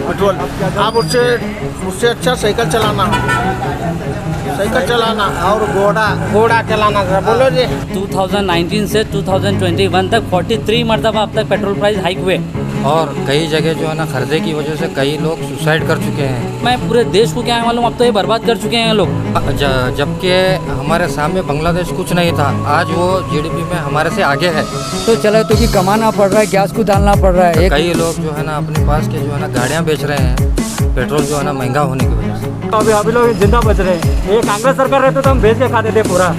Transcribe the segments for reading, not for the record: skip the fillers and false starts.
Petrol. आप उससे उससे अच्छा साइकिल चलाना और घोड़ा चलाना सर। बोलो जी। 2019 से 2021 तक 43 मरतबा अब तक पेट्रोल प्राइस हाइक हुए और कई जगह जो है ना खर्चे की वजह से कई लोग सुसाइड कर चुके हैं। मैं पूरे देश को क्या है मालूम, अब तो ये बर्बाद कर चुके हैं लोग। जबकि हमारे सामने बांग्लादेश कुछ नहीं था, आज वो जीडीपी में हमारे से आगे है। तो चलो तो भी कमाना पड़ रहा है, गैस को डालना पड़ रहा है। कई लोग जो है ना अपने पास के जो है ना गाड़ियाँ बेच रहे हैं, पेट्रोल जो है ना महंगा होने की वजह से। अभी लोग जिंदा बच रहे हैं। ये कांग्रेस सरकार रहते तो हम बेच के खाते थे पूरा।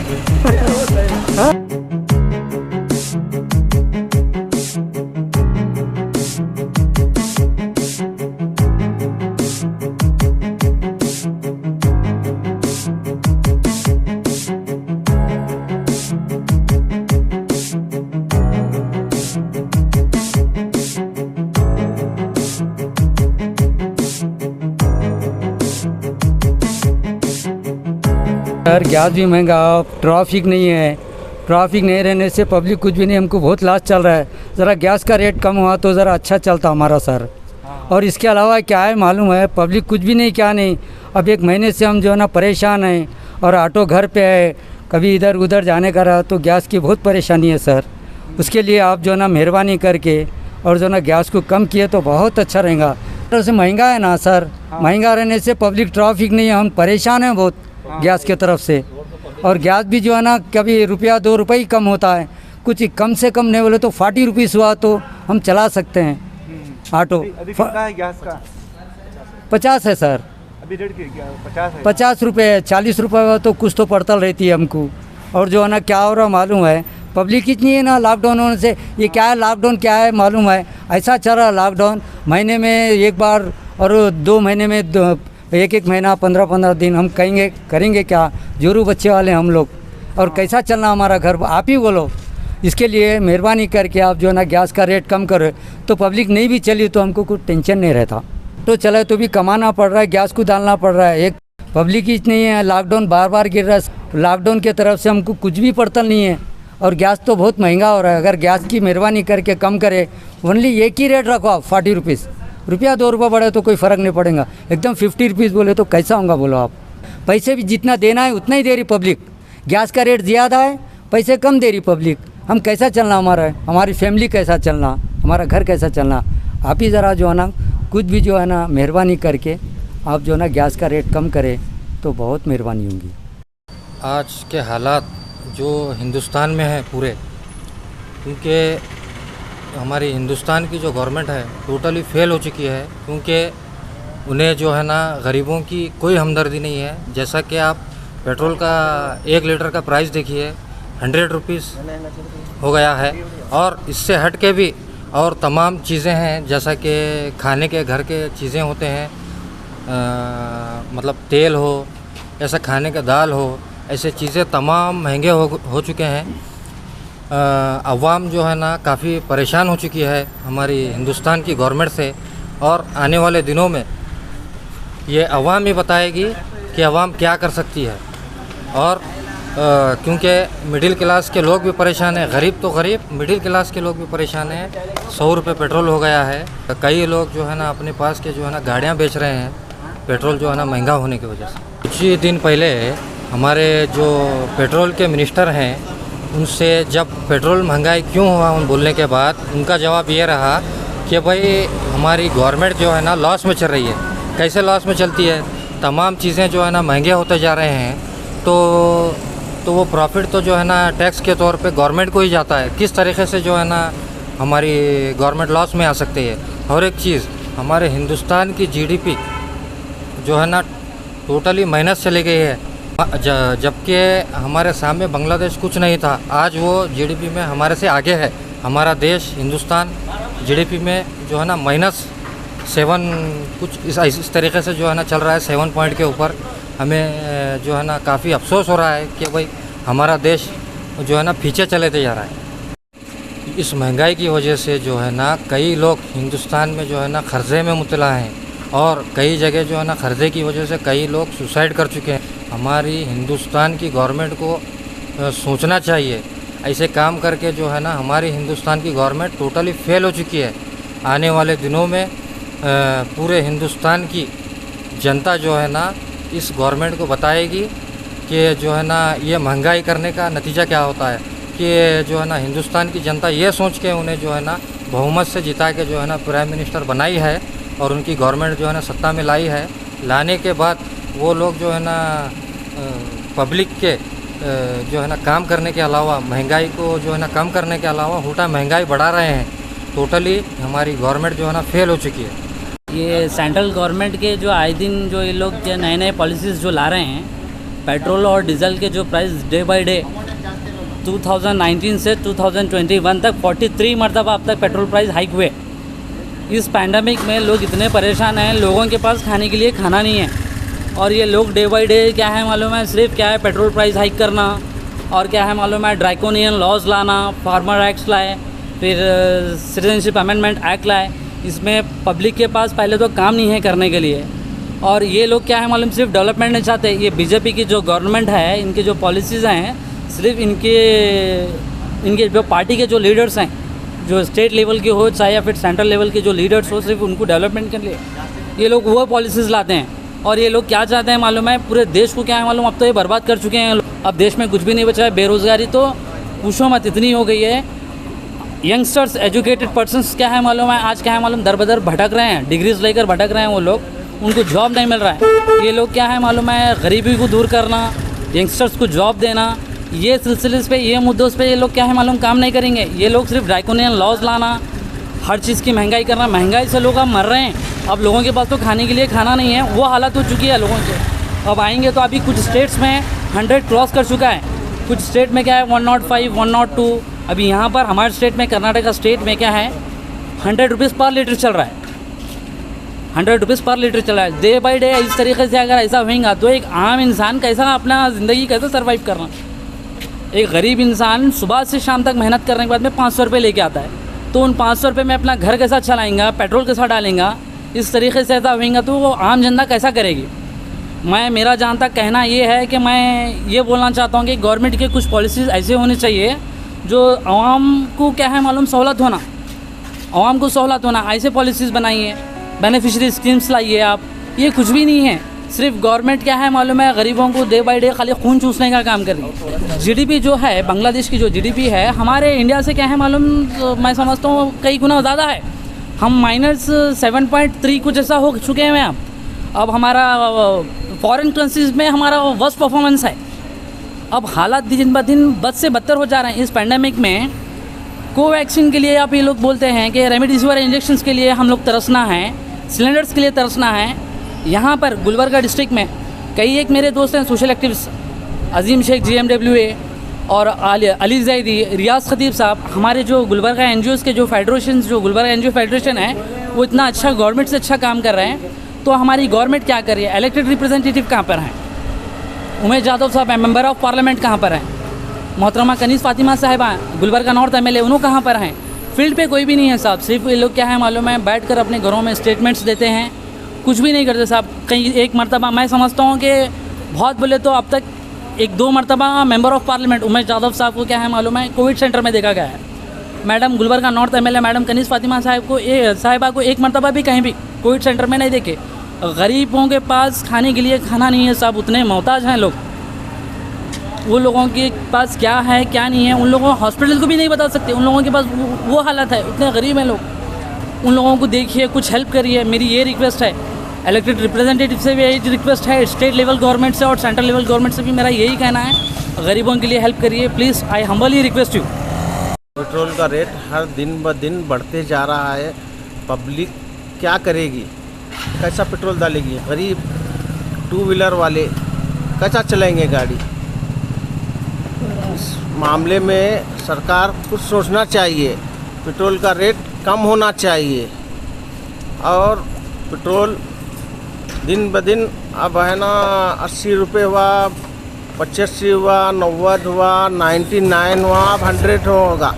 यार गैस भी महंगा, ट्रैफिक नहीं है। ट्रैफिक नहीं रहने से पब्लिक कुछ भी नहीं, हमको बहुत लॉस चल रहा है। ज़रा गैस का रेट कम हुआ तो ज़रा अच्छा चलता हमारा सर। और इसके अलावा क्या है मालूम है, पब्लिक कुछ भी नहीं क्या नहीं। अब 1 महीने से हम जो है ना परेशान हैं, और ऑटो घर पे है, कभी इधर उधर जाने का रहा तो गैस की बहुत परेशानी है सर। उसके लिए आप जो है ना मेहरबानी करके और जो है ना गैस को कम किए तो बहुत अच्छा रहेगा। तो से महंगा है ना सर, महंगा रहने से पब्लिक ट्रैफिक नहीं है, हम परेशान हैं बहुत गैस की तरफ से। और गैस भी जो है ना कभी ₹1 2 रुपये ही कम होता है, कुछ कम से कम नहीं बोले तो 40 रुपीज़ हुआ तो हम चला सकते हैं ऑटो। अभी कितना है गैस का? 50 है सर। अभी रेट 50 है। 50 रुपये 40 रुपये हुआ तो कुछ तो पड़ताल रहती है हमको। और जो है ना क्या हो रहा मालूम है, पब्लिक इतनी है ना लॉकडाउन होने से। ये क्या है लॉकडाउन क्या है मालूम है, ऐसा चल रहा लॉकडाउन महीने में 1 बार और 2 महीने में 1 महीना 15 दिन हम करेंगे क्या, जोरू बच्चे वाले हम लोग। और कैसा चलना हमारा घर, आप ही बोलो। इसके लिए मेहरबानी करके आप जो है ना गैस का रेट कम करो तो पब्लिक नहीं भी चली तो हमको कुछ टेंशन नहीं रहता। तो चले तो भी कमाना पड़ रहा है, गैस को डालना पड़ रहा है। एक पब्लिक ही नहीं है, लॉकडाउन बार गिर रहा है। लॉकडाउन की तरफ से हमको कुछ भी पड़ता नहीं है। और गैस तो बहुत महंगा हो रहा है। अगर गैस की मेहरबानी करके कम करे, ओनली एक ही रेट रखो आप 40 रुपीज़। ₹1 2 रुपये बढ़े तो कोई फ़र्क नहीं पड़ेगा। एकदम 50 रुपीज़ बोले तो कैसा होगा बोलो आप। पैसे भी जितना देना है उतना ही दे रही पब्लिक। गैस का रेट ज़्यादा है, पैसे कम दे रही पब्लिक। हम कैसा चलना, हमारी फैमिली कैसा चलना, हमारा घर कैसा चलना। आप ही ज़रा जो है ना कुछ भी जो है ना मेहरबानी करके आप जो है ना गैस का रेट कम करें तो बहुत मेहरबानी होगी। आज के हालात जो हिंदुस्तान में है पूरे, क्योंकि हमारी हिंदुस्तान की जो गवर्नमेंट है टोटली फेल हो चुकी है। क्योंकि उन्हें जो है ना गरीबों की कोई हमदर्दी नहीं है। जैसा कि आप पेट्रोल का 1 लीटर का प्राइस देखिए, 100 रुपीज़ हो गया है। और इससे हट के भी और तमाम चीज़ें हैं, जैसा कि खाने के घर के चीज़ें होते हैं, मतलब तेल हो, ऐसा खाने का दाल हो, ऐसे चीज़ें तमाम महंगे हो चुके हैं। अवाम जो है ना काफ़ी परेशान हो चुकी है हमारी हिंदुस्तान की गवर्नमेंट से। और आने वाले दिनों में ये अवाम ही बताएगी कि अवाम क्या कर सकती है। और क्योंकि मिडिल क्लास के लोग भी परेशान हैं, गरीब तो गरीब, मिडिल क्लास के लोग भी परेशान हैं। 100 रुपये पेट्रोल हो गया है। कई लोग जो है ना अपने पास के जो है ना गाड़ियाँ बेच रहे हैं, पेट्रोल जो है ना महंगा होने की वजह से। कुछ ही दिन पहले हमारे जो पेट्रोल के मिनिस्टर हैं, उनसे जब पेट्रोल महंगाई क्यों हुआ उन बोलने के बाद उनका जवाब ये रहा कि भाई हमारी गवर्नमेंट जो है ना लॉस में चल रही है। कैसे लॉस में चलती है, तमाम चीज़ें जो है ना महंगे होते जा रहे हैं, तो वो प्रॉफिट तो जो है ना टैक्स के तौर पे गवर्नमेंट को ही जाता है। किस तरीके से जो है ना हमारी गवर्नमेंट लॉस में आ सकती है। और एक चीज़, हमारे हिंदुस्तान की जीडीपी जो है ना टोटली माइनस चली गई है। जबकि हमारे सामने बांग्लादेश कुछ नहीं था, आज वो जीडीपी में हमारे से आगे है। हमारा देश हिंदुस्तान जीडीपी में जो है ना -7 कुछ इस तरीके से जो है ना चल रहा है, 7 पॉइंट के ऊपर। हमें जो है ना काफ़ी अफसोस हो रहा है कि भाई हमारा देश जो है ना पीछे चलेते जा रहा है। इस महंगाई की वजह से जो है ना कई लोग हिंदुस्तान में जो है ना कर्जे में मुबतला हैं। और कई जगह जो है ना कर्जे की वजह से कई लोग सुसाइड कर चुके हैं। हमारी हिंदुस्तान की गवर्नमेंट को सोचना चाहिए। ऐसे काम करके जो है ना हमारी हिंदुस्तान की गवर्नमेंट टोटली फेल हो चुकी है। आने वाले दिनों में पूरे हिंदुस्तान की जनता जो है ना इस गवर्नमेंट को बताएगी कि जो है ना ये महंगाई करने का नतीजा क्या होता है, कि जो है ना हिंदुस्तान की जनता ये सोच के उन्हें जो है ना बहुमत से जिता के जो है ना प्राइम मिनिस्टर बनाई है और उनकी गवर्नमेंट जो है ना सत्ता में लाई है। लाने के बाद वो लोग जो है ना पब्लिक के जो है ना काम करने के अलावा महंगाई को जो है ना कम करने के अलावा उल्टा महंगाई बढ़ा रहे हैं। टोटली हमारी गवर्नमेंट जो है ना फेल हो चुकी है। ये सेंट्रल गवर्नमेंट के जो आए दिन जो ये लोग जो नए नए पॉलिसीज़ जो ला रहे हैं, पेट्रोल और डीजल के जो प्राइस डे बाय डे 2019 से 2021 तक 43 मरतबा अब तक पेट्रोल प्राइस हाइक हुए। इस पैंडमिक में लोग इतने परेशान हैं, लोगों के पास खाने के लिए खाना नहीं है, और ये लोग डे बाय डे क्या है मालूम है, सिर्फ क्या है पेट्रोल प्राइस हाइक करना, और क्या है मालूम है ड्रैकोनियन लॉज लाना, फार्मर एक्ट्स लाए, फिर सिटीजनशिप अमेंडमेंट एक्ट लाए। इसमें पब्लिक के पास पहले तो काम नहीं है करने के लिए, और ये लोग क्या है मालूम सिर्फ डेवलपमेंट नहीं चाहते। ये बीजेपी की जो गवर्नमेंट है, इनके जो पॉलिसीज़ हैं, सिर्फ इनके जो पार्टी के जो लीडर्स हैं, जो स्टेट लेवल के हो चाहे या फिर सेंट्रल लेवल के जो लीडर्स हो, सिर्फ उनको डेवलपमेंट के लिए ये लोग वो पॉलिसीज़ लाते हैं। और ये लोग क्या चाहते हैं मालूम है, पूरे देश को क्या है मालूम, अब तो ये बर्बाद कर चुके हैं। अब देश में कुछ भी नहीं बचा है। बेरोज़गारी तो पूछो मत, इतनी हो गई है। यंगस्टर्स, एजुकेटेड पर्सन्स क्या है मालूम है, आज क्या है मालूम दर बदर भटक रहे हैं, डिग्रीज लेकर भटक रहे हैं वो लोग, उनको जॉब नहीं मिल रहा है। ये लोग क्या है मालूम है, गरीबी को दूर करना, यंगस्टर्स को जॉब देना, ये सिलसिले पे, ये मुद्दों पे ये लोग क्या है मालूम काम नहीं करेंगे। ये लोग सिर्फ ड्रैकोनियन लॉज लाना, हर चीज़ की महंगाई करना, महंगाई से लोग अब मर रहे हैं। अब लोगों के पास तो खाने के लिए खाना नहीं है, वो हालत हो चुकी है लोगों की। अब आएंगे तो अभी कुछ स्टेट्स में 100 क्रॉस कर चुका है, कुछ स्टेट में क्या है 105, 102। अभी यहाँ पर हमारे स्टेट में, कर्नाटका स्टेट में क्या है 100 रुपीज़ पर लीटर चल रहा है, 100 रुपीज़ पर लीटर चल रहा है। डे बाई डे इस तरीके से अगर ऐसा होगा तो एक आम इंसान कैसा अपना ज़िंदगी कैसे सर्वाइव करना। एक गरीब इंसान सुबह से शाम तक मेहनत करने के बाद में 500 रुपये लेके आता है, तो उन 500 रुपये में अपना घर कैसा चलाएंगा, पेट्रोल कैसा डालेंगा। इस तरीके से ऐसा होगा तो वो आम जनता कैसा करेगी। मेरा जहाँ तक कहना ये है कि मैं ये बोलना चाहता हूँ कि गवर्नमेंट के कुछ पॉलिसीज़ ऐसे होने चाहिए जो आवाम को क्या है मालूम सहूलत होना, आवाम को सहूलत होना, ऐसे पॉलिसीज़ बनाइए, बेनिफिशरी स्कीम्स लाइए आप। ये कुछ भी नहीं है, सिर्फ गवर्नमेंट क्या है मालूम है गरीबों को डे बाय डे खाली खून चूसने का काम कर रही है। जीडीपी जो है बांग्लादेश की, जो जीडीपी है हमारे इंडिया से क्या है मालूम, मैं समझता हूँ कई गुना ज़्यादा है। हम -7.3 कुछ ऐसा हो चुके हैं अब हमारा फॉरेन कंट्रीज़ में हमारा वर्स्ट परफॉर्मेंस है। अब हालात दिन ब दिन बद से बदतर हो जा रहे हैं। इस पैंडेमिक में कोवैक्सीन के लिए आप ये लोग बोलते हैं कि रेमडेसिविर इंजेक्शंस के लिए हम लोग तरसना है, सिलेंडर्स के लिए तरसना है। यहाँ पर गुलबर्गा डिस्ट्रिक्ट में कई एक मेरे दोस्त हैं सोशल एक्टिविस्ट, अजीम शेख GMWA और अली जैदी, रियाज खतीब साहब, हमारे जो गुलबर्गा NGOs के जो फेडरेशन, जो गुलबर्गा NGO फेडरेशन है, वो इतना अच्छा गवर्नमेंट से अच्छा काम कर रहे हैं। तो हमारी गवर्नमेंट क्या कर रही है, इलेक्टेड रिप्रेजेंटेटिव कहाँ पर हैं, उमेश यादव साहब हैं, मेंबर ऑफ पार्लियामेंट कहाँ पर हैं, मोहतरमा कनीज़ फातिमा साहिबा गुलबर्गा नॉर्थ MLA, उन्होंने कहाँ पर हैं। फील्ड पे कोई भी नहीं है साहब। सिर्फ ये लोग क्या है मालूम है बैठ कर अपने घरों में स्टेटमेंट्स देते हैं, कुछ भी नहीं करते साहब। कहीं एक मरतबा मैं समझता हूँ कि बहुत बोले तो अब तक 1-2 मरतबा member of parliament Umesh Yadav साहब को क्या है मालूम है कोविड सेंटर में देखा गया है। Madam Gulbarga north MLA madam Kaneez Fatima साहिबा को एक मरतबा भी कहीं भी कोविड सेंटर में नहीं देखे। गरीबों के पास खाने के लिए खाना नहीं है साहब, उतने मोहताज हैं लोग। वो लोगों के पास क्या है क्या नहीं है, उन लोगों हॉस्पिटल को भी नहीं बता सकते, उन लोगों के पास वो हालत है, उतने गरीब हैं लोग। उन लोगों को देखिए, कुछ हेल्प करिए। मेरी ये रिक्वेस्ट है, इलेक्टेड रिप्रेजेंटेटिव से भी यही रिक्वेस्ट है, स्टेट लेवल गवर्नमेंट से और सेंट्रल लेवल गवर्नमेंट से भी मेरा यही कहना है, गरीबों के लिए हेल्प करिए please. I humbly request you. Petrol का रेट हर दिन ब दिन बढ़ते जा रहा है, पब्लिक क्या करेगी, कैसा पेट्रोल डालेगी, गरीब 2 व्हीलर वाले कैसा चलाएंगे गाड़ी। इस मामले में सरकार कुछ सोचना चाहिए, पेट्रोल का रेट कम होना चाहिए। और पेट्रोल दिन ब दिन अब है ना 80 रुपये हुआ, 85 हुआ, 90 हुआ, 99 हुआ, अब 100 होगा।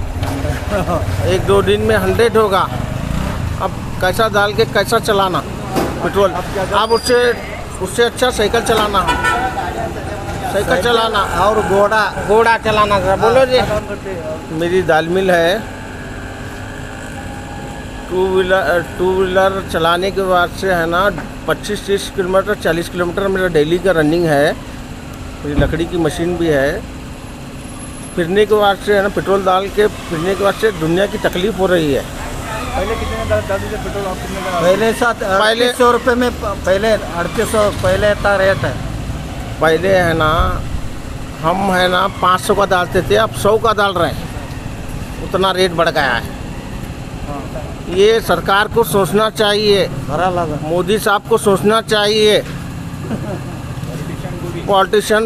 1-2 दिन में 100 होगा। अब कैसा डाल के कैसा चलाना पेट्रोल। अब उससे अच्छा साइकिल चलाना, साइकिल चलाना और घोड़ा चलाना। बोलो जी। मेरी दाल मिल है, टू व्हीलर चलाने के बाद से है ना 25-30 किलोमीटर 40 किलोमीटर मेरा डेली का रनिंग है। मेरी लकड़ी की मशीन भी है। फिरने के बाद से है ना पेट्रोल डाल के फिरने के बाद से दुनिया की तकलीफ़ हो रही है। पहले कितने डालते थे पेट्रोल, आप कितने का? पहले 3800 रुपये में, पहले 3800 पहले इतना रेट है। पहले है ना हम है ना 500 का डालते थे, अब 100 का डाल रहे हैं। उतना रेट बढ़ गया है। ये सरकार को सोचना चाहिए, भरा लगा मोदी साहब को सोचना चाहिए,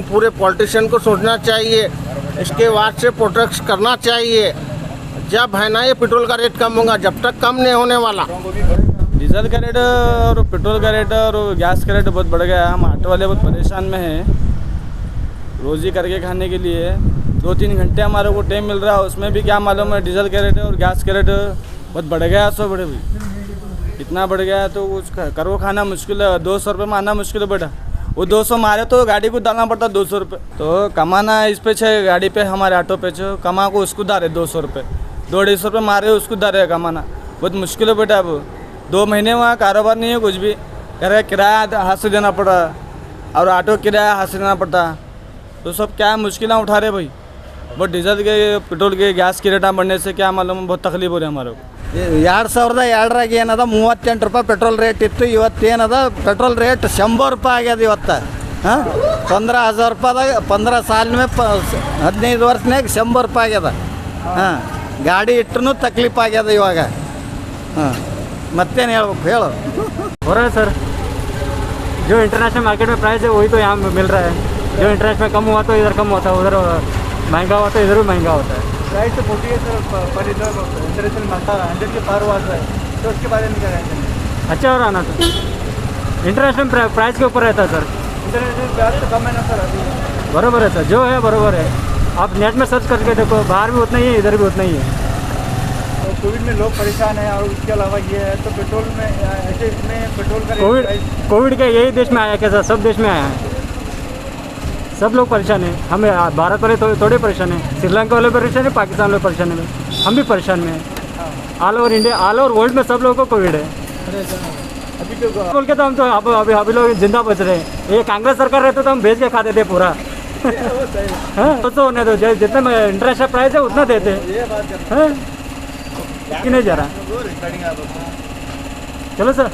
पूरे पॉलिटिशियन को सोचना चाहिए। इसके बाद से प्रोटेक्ट करना चाहिए। जब है ना ये पेट्रोल का रेट कम होगा, जब तक कम नहीं होने वाला। डीजल का रेट और पेट्रोल का रेट और गैस का रेट बहुत बढ़ गया है। हम ऑटो वाले बहुत परेशान में हैं। रोज़ी करके खाने के लिए 2-3 घंटे हमारे को टाइम मिल रहा है, उसमें भी क्या मालूम है डीजल का रेट और गैस का रेट बहुत बढ़ गया है। 100 बड़े भी इतना बढ़ गया है तो उसका करो खाना मुश्किल है। 200 रुपये में आना मुश्किल है बेटा। वो 200 मारे तो गाड़ी को डालना पड़ता 200 रुपये। तो कमाना इस पे छे गाड़ी पे, हमारे ऑटो पे छो कमा को उसको डाले 200 रुपये, 250 रुपये मारे उसको डाले कमाना बहुत मुश्किल है बेटा। अब 2 महीने वहाँ कारोबार नहीं है कुछ भी। घर का किराया हाथ से देना पड़ा और ऑटो किराया हाथ से देना पड़ता। तो सब क्या मुश्किलें उठा रहे भाई। बहुत डीजल के पेट्रोल के गैस के रेट बढ़ने से क्या मालूम बहुत तकलीफ हो रही है हमारे को। 2002 ಏನದ 38 ರೂಪಾಯಿ ಪೆಟ್ರೋಲ್ ರೇಟ್ ಇತ್ತು. ಇವತ್ತೇನದ ಪೆಟ್ರೋಲ್ ರೇಟ್ 100 ರೂಪಾಯಿ ಆಗ್ಯದ ಇವತ್ತು. ಹಾಂ 15,000 ರೂಪಾಯಿದಾಗ 15 साल में 15 ವರ್ಷನಾಗ 100 ರೂಪಾಯಿ ಆಗ್ಯದ. ಹಾಂ ಗಾಡಿ ಇಟ್ಟರೂ ತಕ್ಲೀಫ್ ಆಗ್ಯದ ಇವಾಗ. ಹಾಂ ಮತ್ತೇನು ಹೇಳ್ಬೇಕು ಹೇಳು. हो रहा है सर, जो इंटरनेशनल मार्केट में प्राइस है वही तो यहाँ मिल रहा है। जो इंटरनेशनल में कम हुआ तो इधर कम होता है, उधर महंगा हुआ तो इधर भी महंगा होता है। प्राइस तो बोलिए सर, पर इधर इंटरनेशनल मार्केट 100 के पार हुआ है, तो उसके बारे में क्या कहते हैं? अच्छा हो रहा ना सर, इंटरनेशनल प्राइस के ऊपर रहता है सर। इंटरनेशनल प्राइस तो कम है ना सर अभी। बराबर है सर, जो है बराबर है। आप नेट में सर्च करके देखो, बाहर भी उतना ही है, इधर भी उतना ही है। तो कोविड में लोग परेशान हैं और उसके अलावा ये है तो पेट्रोल में ऐसे इसमें पेट्रोल का कोविड के यही देश में आया क्या सर? सब देश में आया है, सब लोग परेशान हैं। हम भारत वाले थोड़े परेशान हैं, श्रीलंका वाले परेशान है, पाकिस्तान वाले परेशान है, हम भी परेशान में हैं। All over India, all over world में सब लोगों को कोविड है। अभी तो बोल के तो हम तो अभी लोग जिंदा बच रहे हैं। ये कांग्रेस सरकार रहते तो हम भेज के खाते थे पूरा। हाँ तो होने दो, जितना इंटरनेशनल प्राइस है उतना देते हैं कि नहीं जा रहा। चलो सर।